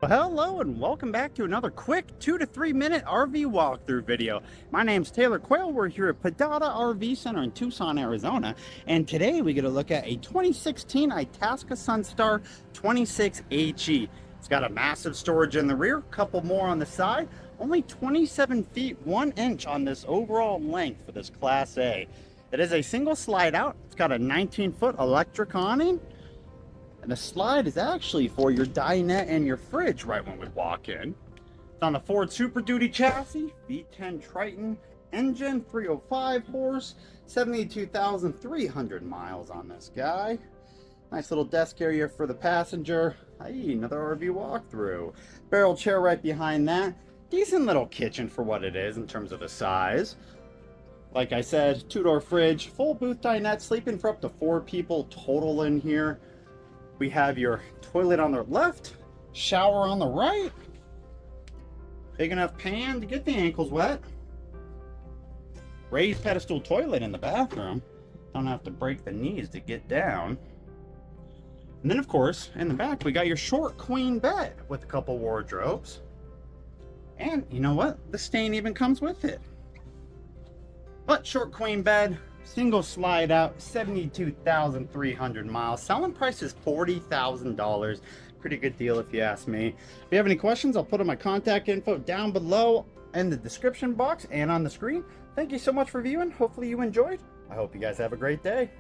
Well, hello and welcome back to another quick 2 to 3 minute RV walkthrough video. My name's Taylor Quayle. We're here at Padada RV Center in Tucson, Arizona, and today we get a look at a 2016 Itasca Sunstar 26HE. It's got a massive storage in the rear, a couple more on the side, only 27 feet 1 inch on this overall length for this Class A. It is a single slide out. It's got a 19-foot electric awning. And the slide is actually for your dinette and your fridge right when we walk in. It's on the Ford Super Duty chassis, V10 Triton engine, 305 horse, 72,300 miles on this guy. Nice little desk area for the passenger. Hey, another RV walkthrough. Barrel chair right behind that. Decent little kitchen for what it is in terms of the size. Like I said, two-door fridge, full booth dinette, sleeping for up to 4 people total in here. We have your toilet on the left, shower on the right, big enough pan to get the ankles wet, raised pedestal toilet in the bathroom, don't have to break the knees to get down. And then of course, in the back, we got your short queen bed with a couple wardrobes. And you know what? The stain even comes with it. But short queen bed, single slide out, 72,300 miles. Selling price is $40,000. Pretty good deal if you ask me. If you have any questions, I'll put my contact info down below in the description box and on the screen. Thank you so much for viewing. Hopefully you enjoyed. I hope you guys have a great day.